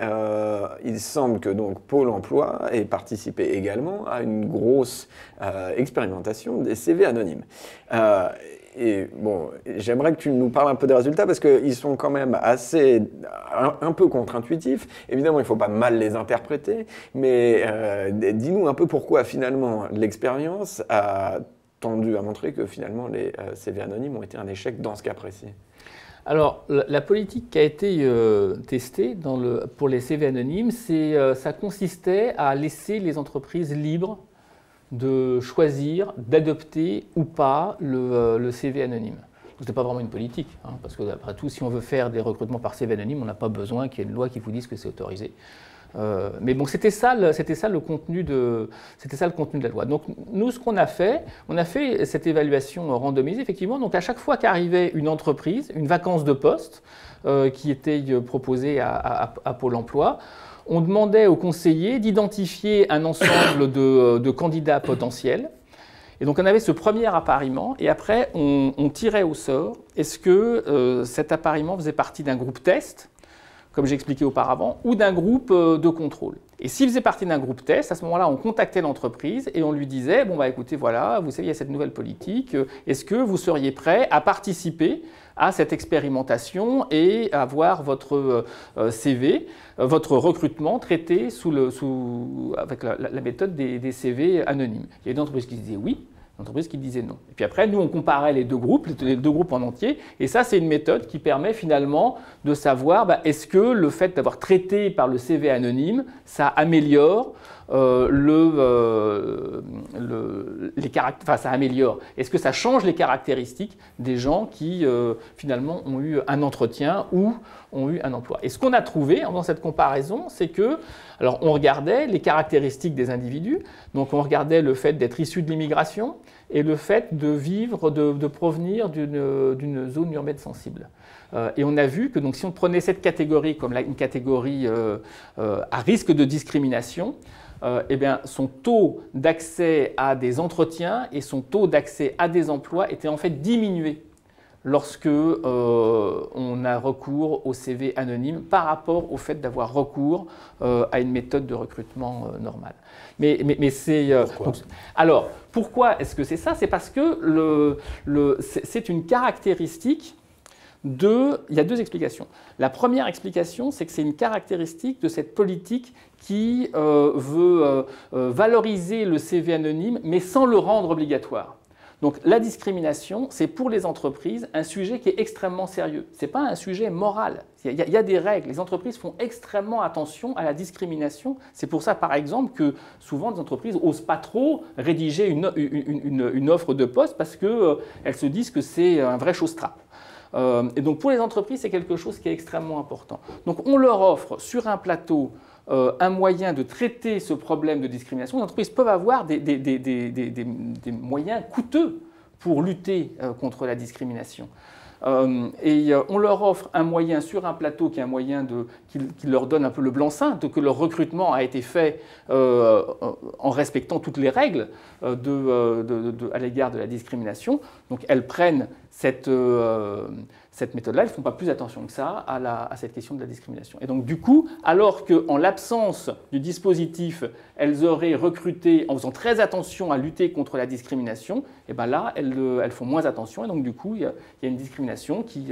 il semble que donc Pôle emploi ait participé également à une grosse expérimentation des CV anonymes. Et bon, j'aimerais que tu nous parles un peu des résultats parce qu'ils sont quand même assez, un peu contre-intuitifs. Évidemment, il ne faut pas mal les interpréter, mais dis-nous un peu pourquoi finalement l'expérience a tendu à montrer que finalement les CV anonymes ont été un échec dans ce cas précis. Alors, la politique qui a été testée pour les CV anonymes, ça consistait à laisser les entreprises libres de choisir, d'adopter ou pas le CV anonyme. Ce n'était pas vraiment une politique, hein, parce que après tout, si on veut faire des recrutements par CV anonyme, on n'a pas besoin qu'il y ait une loi qui vous dise que c'est autorisé. Mais bon, c'était ça le contenu de la loi. Donc nous, ce qu'on a fait, on a fait cette évaluation randomisée, effectivement. Donc à chaque fois qu'arrivait une entreprise, une vacance de poste qui était proposée à Pôle emploi, on demandait aux conseillers d'identifier un ensemble de candidats potentiels. Et donc on avait ce premier appariement, et après on tirait au sort. Est-ce que cet appariement faisait partie d'un groupe test, comme j'ai expliqué auparavant, ou d'un groupe de contrôle. Et s'il faisait partie d'un groupe test, à ce moment-là, on contactait l'entreprise et on lui disait « Bon, bah écoutez, voilà, vous savez, il y a cette nouvelle politique, est-ce que vous seriez prêt à participer à cette expérimentation et à voir votre CV, votre recrutement traité avec la méthode des CV anonymes ?» Il y a des entreprises qui disaient oui, l'entreprise qui disait non. Et puis après, nous, on comparait les deux groupes en entier, et ça, c'est une méthode qui permet finalement de savoir est-ce que le fait d'avoir traité par le CV anonyme, ça améliore ça améliore. Est-ce que ça change les caractéristiques des gens qui finalement ont eu un entretien ou ont eu un emploi? Et ce qu'on a trouvé en faisant cette comparaison, c'est que, alors on regardait les caractéristiques des individus, donc on regardait le fait d'être issu de l'immigration et le fait de vivre, de provenir d'une zone urbaine sensible. Et on a vu que donc, si on prenait cette catégorie comme une catégorie à risque de discrimination, eh bien, son taux d'accès à des entretiens et son taux d'accès à des emplois était en fait diminué lorsque on a recours au CV anonyme par rapport au fait d'avoir recours à une méthode de recrutement normale. Mais c'est... alors, pourquoi est-ce que c'est ça? C'est parce que c'est une caractéristique il y a deux explications. La première explication, c'est que c'est une caractéristique de cette politique qui veut valoriser le CV anonyme, mais sans le rendre obligatoire. Donc la discrimination, c'est pour les entreprises un sujet qui est extrêmement sérieux. Ce n'est pas un sujet moral. Il y a des règles. Les entreprises font extrêmement attention à la discrimination. C'est pour ça, par exemple, que souvent les entreprises n'osent pas trop rédiger une offre de poste parce qu'elles se disent que c'est un vrai chose-trappe. Et donc pour les entreprises, c'est quelque chose qui est extrêmement important. Donc on leur offre sur un plateau un moyen de traiter ce problème de discrimination. Les entreprises peuvent avoir des moyens coûteux pour lutter contre la discrimination. Et on leur offre un moyen sur un plateau qui est un moyen qui leur donne un peu le blanc-seing, que leur recrutement a été fait en respectant toutes les règles à l'égard de la discrimination. Donc elles prennent cette méthode-là, elles ne font pas plus attention que ça à cette question de la discrimination. Et donc du coup, alors qu'en l'absence du dispositif, elles auraient recruté en faisant très attention à lutter contre la discrimination, et bien là, elles font moins attention, et donc du coup, il y a une discrimination qui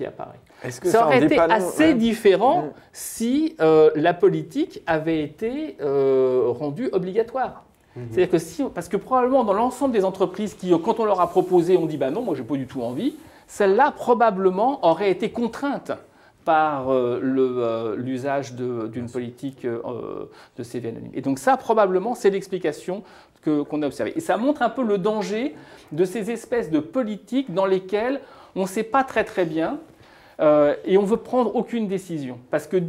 apparaît. Ça aurait été assez différent si la politique avait été rendue obligatoire. C'est-à-dire que parce que probablement dans l'ensemble des entreprises qui, quand on leur a proposé, on dit bah non, moi j'ai pas du tout envie, celle-là probablement aurait été contrainte par l'usage d'une politique de CV anonyme. Et donc ça, probablement, c'est l'explication qu'on a observée. Et ça montre un peu le danger de ces espèces de politiques dans lesquelles on ne sait pas très très bien et on ne veut prendre aucune décision. Parce que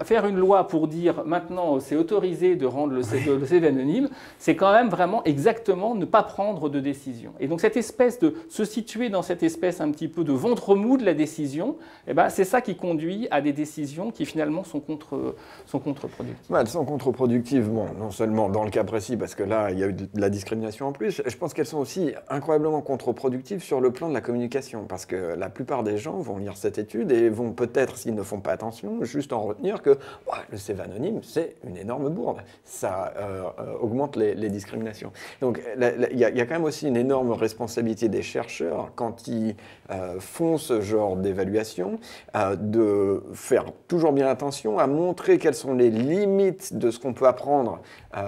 faire une loi pour dire maintenant c'est autorisé de rendre le CV anonyme, c'est quand même vraiment exactement ne pas prendre de décision. Et donc cette espèce de se situer dans cette espèce un petit peu de ventre mou de la décision, eh ben, c'est ça qui conduit à des décisions qui finalement sont contre-productives. Elles sont contre-productives, bon, non seulement dans le cas précis, parce que là il y a eu de la discrimination en plus, je pense qu'elles sont aussi incroyablement contre-productives sur le plan de la communication, parce que la plupart des gens vont lire cette étude et vont peut-être, s'ils ne font pas attention, juste en retenir que le CV anonyme, c'est une énorme bourde. Ça augmente les discriminations. Donc il y a quand même aussi une énorme responsabilité des chercheurs quand ils font ce genre d'évaluation, de faire toujours bien attention à montrer quelles sont les limites de ce qu'on peut apprendre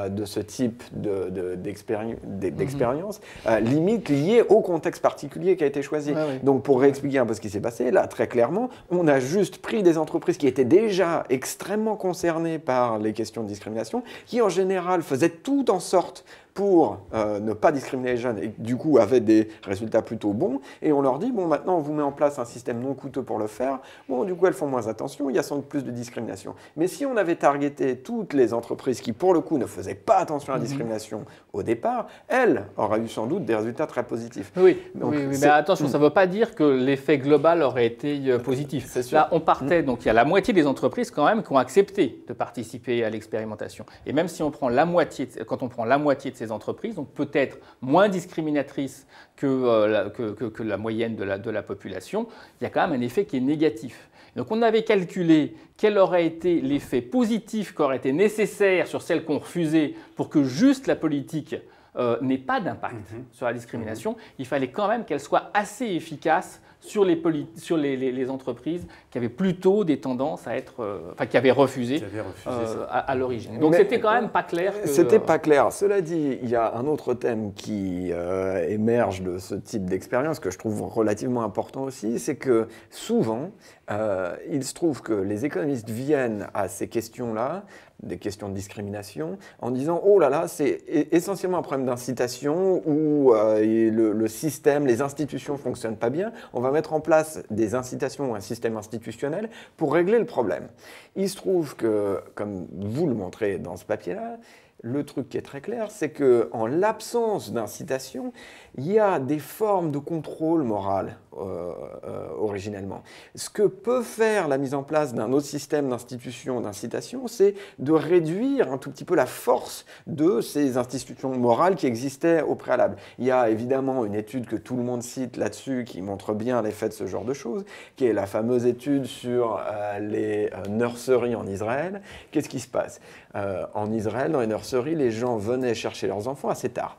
de ce type d'expérience, limites liées au contexte particulier qui a été choisi. Ouais, oui. Donc pour réexpliquer un peu ce qui s'est passé, là très clairement, on a juste pris des entreprises qui étaient déjà extrêmement concernées par les questions de discrimination, qui en général faisaient tout en sorte pour ne pas discriminer les jeunes et du coup avaient des résultats plutôt bons. Et on leur dit, bon, maintenant on vous met en place un système non coûteux pour le faire. Bon, du coup elles font moins attention, il y a sans doute plus de discrimination. Mais si on avait targeté toutes les entreprises qui pour le coup ne faisaient pas attention à la discrimination au départ, elles auraient eu sans doute des résultats très positifs. Oui, Donc, oui, mais attention, ça ne veut pas dire que l'effet global aurait été positif. C'est sûr. Là, on partait, donc il y a la moitié des entreprises quand même qui ont accepté de participer à l'expérimentation. Et même si on prend la moitié, quand on prend la moitié de ces entreprises, donc peut-être moins discriminatrices que la moyenne de la population, il y a quand même un effet qui est négatif. Donc on avait calculé quel aurait été l'effet positif qui aurait été nécessaire sur celles qu'on refusait pour que juste la politique n'ait pas d'impact sur la discrimination. Il fallait quand même qu'elle soit assez efficace sur les entreprises qui avaient plutôt des tendances à être, qui avaient refusé, à l'origine. Donc c'était quand même pas clair. C'était pas clair. Cela dit, il y a un autre thème qui émerge de ce type d'expérience que je trouve relativement important aussi, c'est que souvent, il se trouve que les économistes viennent à ces questions-là, des questions de discrimination, en disant « Oh là là, c'est essentiellement un problème d'incitation où le système, les institutions ne fonctionnent pas bien. On va mettre en place des incitations ou un système institutionnel pour régler le problème. » Il se trouve que, comme vous le montrez dans ce papier-là, le truc qui est très clair, c'est qu'en l'absence d'incitation, il y a des formes de contrôle moral originellement. Ce que peut faire la mise en place d'un autre système d'institution, d'incitation, c'est de réduire un tout petit peu la force de ces institutions morales qui existaient au préalable. Il y a évidemment une étude que tout le monde cite là-dessus qui montre bien l'effet de ce genre de choses, qui est la fameuse étude sur les nurseries en Israël. Qu'est-ce qui se passe ? En Israël, dans les nurseries, les gens venaient chercher leurs enfants assez tard.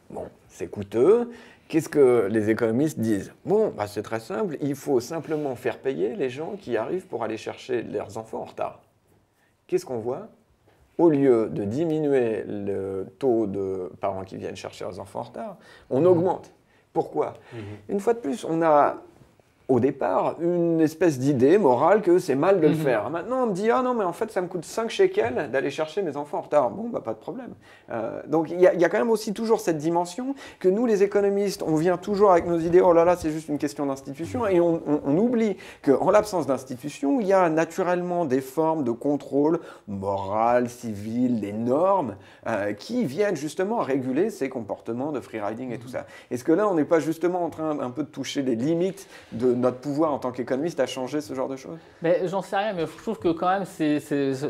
Bon, c'est coûteux. Qu'est-ce que les économistes disent ? Bon, c'est très simple, il faut simplement faire payer les gens qui arrivent pour aller chercher leurs enfants en retard. Qu'est-ce qu'on voit ? Au lieu de diminuer le taux de parents qui viennent chercher leurs enfants en retard, on augmente. Pourquoi ? Une fois de plus, on a au départ une espèce d'idée morale que c'est mal de le faire. Maintenant, on me dit « Ah non, mais en fait, ça me coûte 5 shekels d'aller chercher mes enfants en retard. » Bon, pas de problème. Donc, il y a quand même aussi toujours cette dimension que nous, les économistes, on vient toujours avec nos idées « Oh là là, c'est juste une question d'institution. » Et on oublie qu'en l'absence d'institution, il y a naturellement des formes de contrôle moral, civil, des normes qui viennent justement réguler ces comportements de freeriding et tout ça. Est-ce que là, on n'est pas justement en train un peu de toucher les limites de notre pouvoir en tant qu'économiste à changer ce genre de choses ? Mais j'en sais rien, mais je trouve que quand même, c'est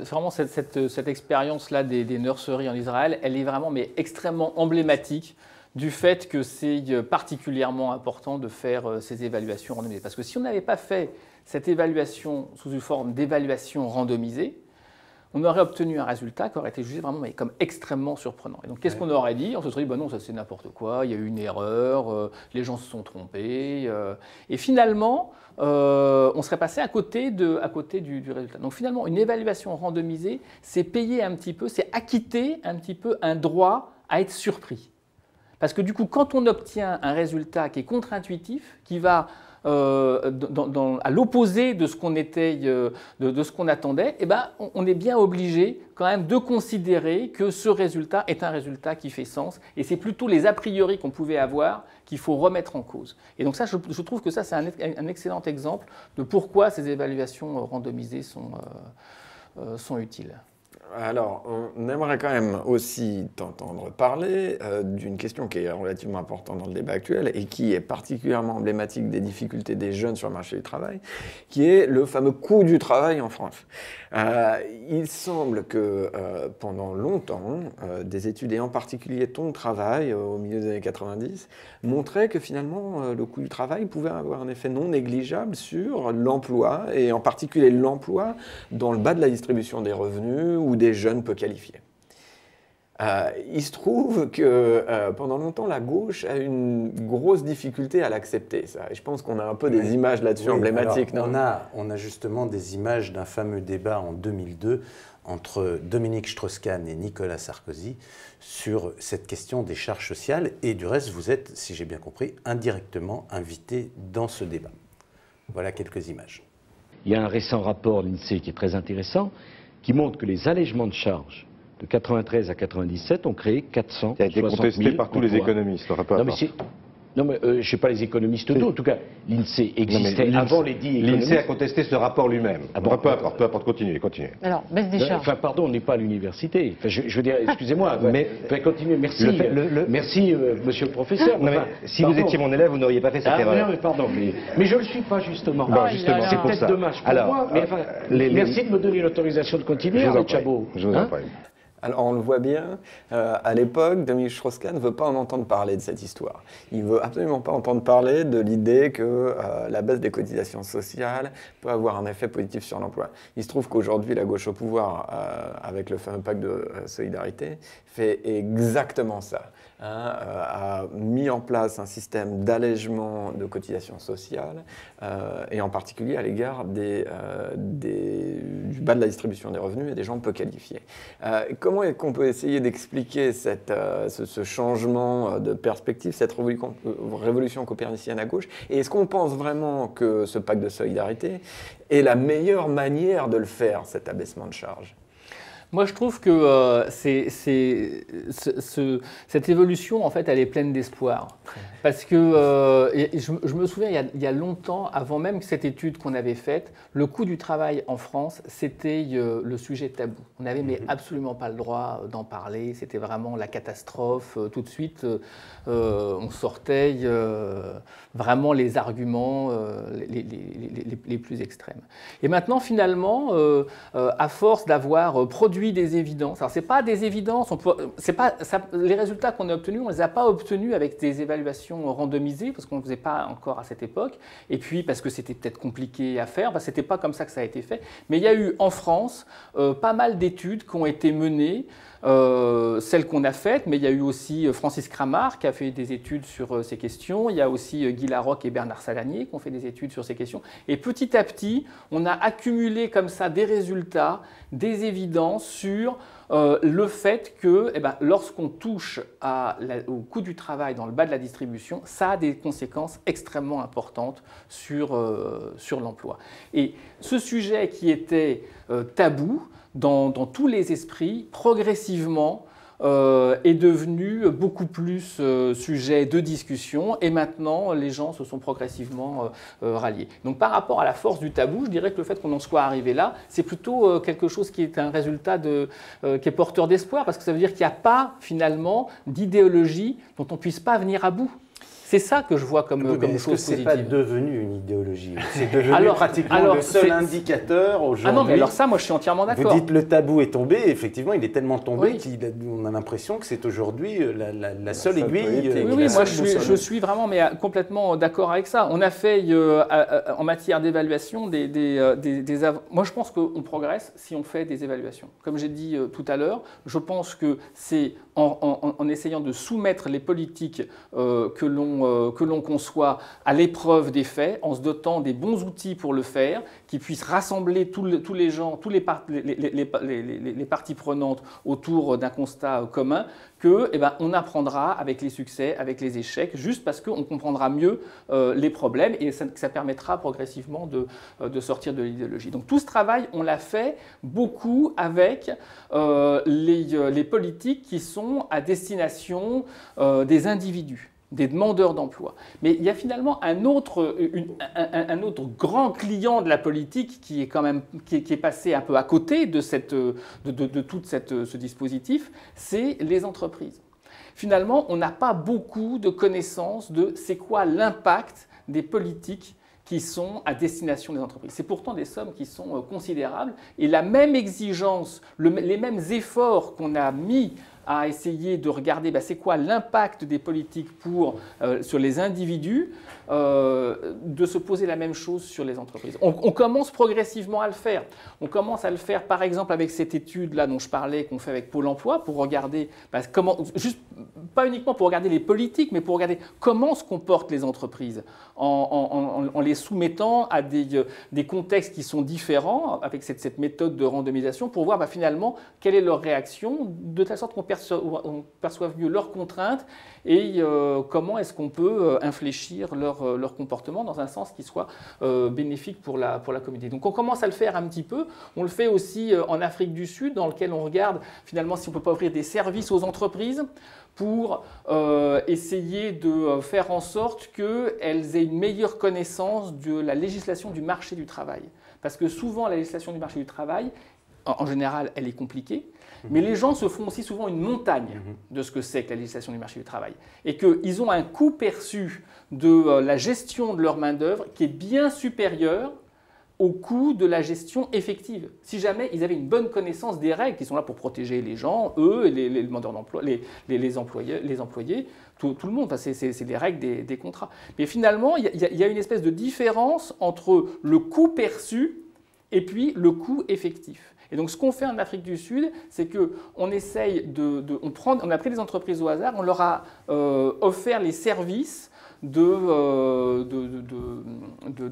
vraiment cette expérience-là des nurseries en Israël, elle est vraiment extrêmement emblématique du fait que c'est particulièrement important de faire ces évaluations randomisées. Parce que si on n'avait pas fait cette évaluation sous une forme d'évaluation randomisée, on aurait obtenu un résultat qui aurait été jugé vraiment comme extrêmement surprenant. Et donc, qu'est-ce qu'on aurait dit ? On se serait dit, non, ça c'est n'importe quoi, il y a eu une erreur, les gens se sont trompés. Et finalement, on serait passé à côté du résultat. Donc finalement, une évaluation randomisée, c'est payer un petit peu, c'est acquitter un petit peu un droit à être surpris. Parce que du coup, quand on obtient un résultat qui est contre-intuitif, qui va à l'opposé de ce qu'on de ce qu'on attendait, eh ben, on est bien obligé quand même de considérer que ce résultat est un résultat qui fait sens. Et c'est plutôt les a priori qu'on pouvait avoir qu'il faut remettre en cause. Et donc ça, je trouve que ça, c'est un excellent exemple de pourquoi ces évaluations randomisées sont utiles. Alors, on aimerait quand même aussi t'entendre parler d'une question qui est relativement importante dans le débat actuel et qui est particulièrement emblématique des difficultés des jeunes sur le marché du travail, qui est le fameux coût du travail en France. Il semble que pendant longtemps, des études, et en particulier Ton Travail, au milieu des années 90, montraient que finalement, le coût du travail pouvait avoir un effet non négligeable sur l'emploi, et en particulier l'emploi dans le bas de la distribution des revenus ou des jeunes peu qualifiés. Il se trouve que pendant longtemps, la gauche a une grosse difficulté à l'accepter, ça. Et je pense qu'on a un peu des images là-dessus emblématiques. Alors, on a justement des images d'un fameux débat en 2002 entre Dominique Strauss-Kahn et Nicolas Sarkozy sur cette question des charges sociales. Et du reste, vous êtes, si j'ai bien compris, indirectement invité dans ce débat. Voilà quelques images. Il y a un récent rapport de l'INSEE qui est très intéressant, qui montre que les allègements de charges de 93 à 97 ont créé 460 000 Ça a été contesté par tous les économistes, le rapport. Non, mais je ne sais pas les économistes d'eau. En tout cas, l'INSEE existait avant les 10 économistes. L'INSEE a contesté ce rapport lui-même. Ah bon, peu importe, continuez. Alors, baisse des charges. Enfin, pardon, on n'est pas à l'université. Enfin, je veux dire, excusez-moi, mais continuez. Merci, merci, monsieur le professeur. Non, mais si vous étiez mon élève, vous n'auriez pas fait cette erreur. Non, mais pardon, mais je ne le suis pas, justement. Bon, justement, c'est peut-être dommage pour moi, mais enfin, merci de me donner l'autorisation de continuer, avec Chabot. Je vous en prie. Alors on le voit bien, à l'époque, Dominique Strauss-Kahn ne veut pas en entendre parler de cette histoire. Il ne veut absolument pas entendre parler de l'idée que la baisse des cotisations sociales peut avoir un effet positif sur l'emploi. Il se trouve qu'aujourd'hui, la gauche au pouvoir, avec le fameux pacte de solidarité, fait exactement ça. A mis en place un système d'allègement de cotisations sociales, et en particulier à l'égard du bas de la distribution des revenus et des gens peu qualifiés. Comment est-ce qu'on peut essayer d'expliquer ce changement de perspective, cette révolution copernicienne à gauche? Et est-ce qu'on pense vraiment que ce pacte de solidarité est la meilleure manière de le faire, cet abaissement de charges? Moi, je trouve que cette évolution, en fait, elle est pleine d'espoir. Parce que je me souviens, il y a longtemps, avant même cette étude qu'on avait faite, le coût du travail en France, c'était le sujet tabou. On n'avait mais absolument pas le droit d'en parler. C'était vraiment la catastrophe. Tout de suite, on sortait vraiment les arguments les plus extrêmes. Et maintenant, finalement, à force d'avoir produit des évidences. Alors, ce n'est pas des évidences, les résultats qu'on a obtenus, on ne les a pas obtenus avec des évaluations randomisées, parce qu'on ne le faisait pas encore à cette époque, et puis parce que c'était peut-être compliqué à faire, ce n'était pas comme ça que ça a été fait. Mais il y a eu en France pas mal d'études qui ont été menées, celles qu'on a faites, mais il y a eu aussi Francis Cramart qui a fait des études sur ces questions, il y a aussi Guy Larocque et Bernard Salanier qui ont fait des études sur ces questions, et petit à petit, on a accumulé comme ça des résultats, des évidences sur le fait que lorsqu'on touche au coût du travail dans le bas de la distribution, ça a des conséquences extrêmement importantes sur l'emploi. Et ce sujet qui était tabou dans tous les esprits, progressivement, est devenu beaucoup plus sujet de discussion et maintenant les gens se sont progressivement ralliés. Donc par rapport à la force du tabou, je dirais que le fait qu'on en soit arrivé là, c'est plutôt quelque chose qui est un résultat qui est porteur d'espoir parce que ça veut dire qu'il n'y a pas finalement d'idéologie dont on ne puisse pas venir à bout. C'est ça que je vois comme chose positive. Est-ce que ce n'est pas devenu une idéologie? C'est devenu pratiquement le seul indicateur aujourd'hui. Ah non, mais alors ça, moi je suis entièrement d'accord. Vous dites le tabou est tombé, effectivement, il est tellement tombé qu'on a l'impression que c'est aujourd'hui la seule aiguille. Oui, moi je suis vraiment complètement d'accord avec ça. On a fait en matière d'évaluation moi je pense qu'on progresse si on fait des évaluations. Comme j'ai dit tout à l'heure, je pense que c'est en essayant de soumettre les politiques que l'on l'on conçoit à l'épreuve des faits, en se dotant des bons outils pour le faire, qui puissent rassembler tous les gens, les parties prenantes autour d'un constat commun, que on apprendra avec les succès, avec les échecs, juste parce qu'on comprendra mieux les problèmes et ça permettra progressivement de sortir de l'idéologie. Donc tout ce travail, on l'a fait beaucoup avec les politiques qui sont à destination des individus, des demandeurs d'emploi. Mais il y a finalement un autre grand client de la politique qui est quand même qui est passé un peu à côté de tout ce dispositif, c'est les entreprises. Finalement, on n'a pas beaucoup de connaissances de c'est quoi l'impact des politiques qui sont à destination des entreprises. C'est pourtant des sommes qui sont considérables et la même exigence, les mêmes efforts qu'on a mis à essayer de regarder c'est quoi l'impact des politiques sur les individus, de se poser la même chose sur les entreprises. On commence progressivement à le faire. On commence à le faire par exemple avec cette étude-là dont je parlais, qu'on fait avec Pôle emploi, pour regarder comment, juste pas uniquement pour regarder les politiques, mais pour regarder comment se comportent les entreprises en les soumettant à des contextes qui sont différents, avec cette méthode de randomisation, pour voir finalement quelle est leur réaction, de telle sorte qu'on perçoive mieux leurs contraintes et comment est-ce qu'on peut infléchir leur comportement dans un sens qui soit bénéfique pour la communauté. Donc on commence à le faire un petit peu. On le fait aussi en Afrique du Sud, dans lequel on regarde finalement si on ne peut pas offrir des services aux entreprises pour essayer de faire en sorte qu'elles aient une meilleure connaissance de la législation du marché du travail. Parce que souvent, la législation du marché du travail, en général, elle est compliquée, mais les gens se font aussi souvent une montagne de ce que c'est que la législation du marché du travail. Et qu'ils ont un coût perçu de la gestion de leur main-d'œuvre qui est bien supérieur au coût de la gestion effective. Si jamais ils avaient une bonne connaissance des règles qui sont là pour protéger les gens, eux, et les demandeurs d'emploi, les employés, tout le monde, c'est des règles des contrats. Mais finalement, il y a une espèce de différence entre le coût perçu et puis le coût effectif. Et donc, ce qu'on fait en Afrique du Sud, c'est qu'on essaye on a pris des entreprises au hasard, on leur a offert les services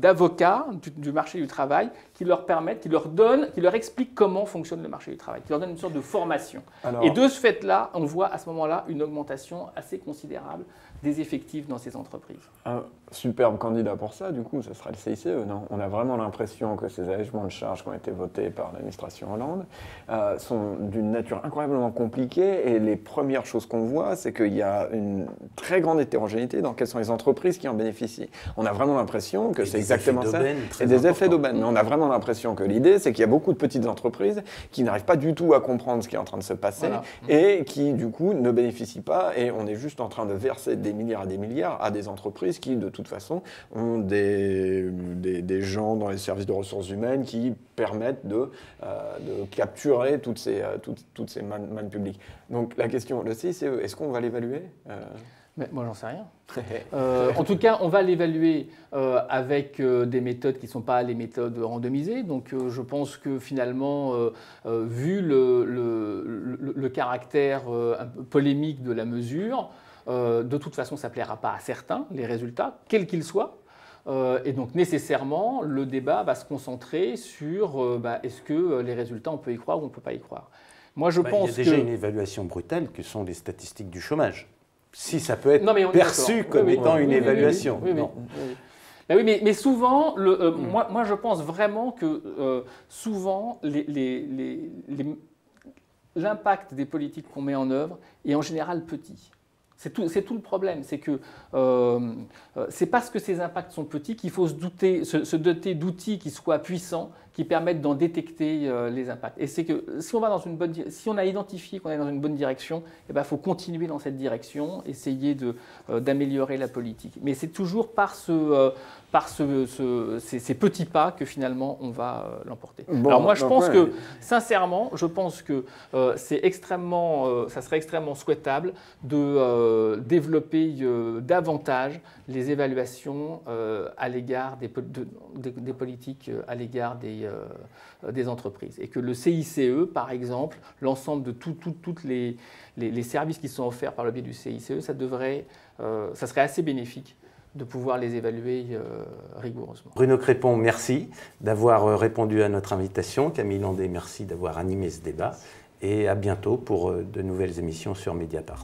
d'avocats du marché du travail qui leur permettent, qui leur expliquent comment fonctionne le marché du travail, qui leur donnent une sorte de formation. Et de ce fait-là, on voit à ce moment-là une augmentation assez considérable des effectifs dans ces entreprises. Un superbe candidat pour ça, du coup, ce sera le CICE, non? On a vraiment l'impression que ces allégements de charges qui ont été votés par l'administration Hollande sont d'une nature incroyablement compliquée et les premières choses qu'on voit, c'est qu'il y a une très grande hétérogénéité dans quelles sont les entreprises qui en bénéficient. On a vraiment l'impression que c'est exactement ça. Et des effets d'aubaine. Mais on a vraiment l'impression que l'idée, c'est qu'il y a beaucoup de petites entreprises qui n'arrivent pas du tout à comprendre ce qui est en train de se passer et qui, du coup, ne bénéficient pas et on est juste en train de verser des milliards et des milliards à des entreprises qui, de toute façon, ont des gens dans les services de ressources humaines qui permettent de capturer toutes ces mannes publiques. Donc la question, le CICE, est-ce qu'on va l'évaluer Mais moi, j'en sais rien. En tout cas, on va l'évaluer avec des méthodes qui ne sont pas les méthodes randomisées. Donc, je pense que finalement, vu le caractère un peu polémique de la mesure, de toute façon, ça ne plaira pas à certains, les résultats, quels qu'ils soient. Et donc, nécessairement, le débat va se concentrer sur est-ce que les résultats, on peut y croire ou on ne peut pas y croire. Moi, je pense il y a déjà une évaluation brutale que sont les statistiques du chômage. Si ça peut être perçu comme étant une évaluation. Mais souvent, moi je pense vraiment que souvent l'impact des politiques qu'on met en œuvre est en général petit. C'est tout le problème, c'est que c'est parce que ces impacts sont petits qu'il faut se doter d'outils qui soient puissants, qui permettent d'en détecter les impacts. Et c'est que si on a identifié qu'on est dans une bonne direction, il faut continuer dans cette direction, essayer d'améliorer la politique. Mais c'est toujours par ces petits pas que finalement on va l'emporter. Alors moi je pense que, sincèrement, je pense que ça serait extrêmement souhaitable de développer davantage les évaluations à l'égard des politiques à l'égard des entreprises. Et que le CICE, par exemple, l'ensemble de tous les services qui sont offerts par le biais du CICE, ça serait assez bénéfique de pouvoir les évaluer rigoureusement. Bruno Crépon, merci d'avoir répondu à notre invitation. Camille Landé, merci d'avoir animé ce débat. Et à bientôt pour de nouvelles émissions sur Mediapart.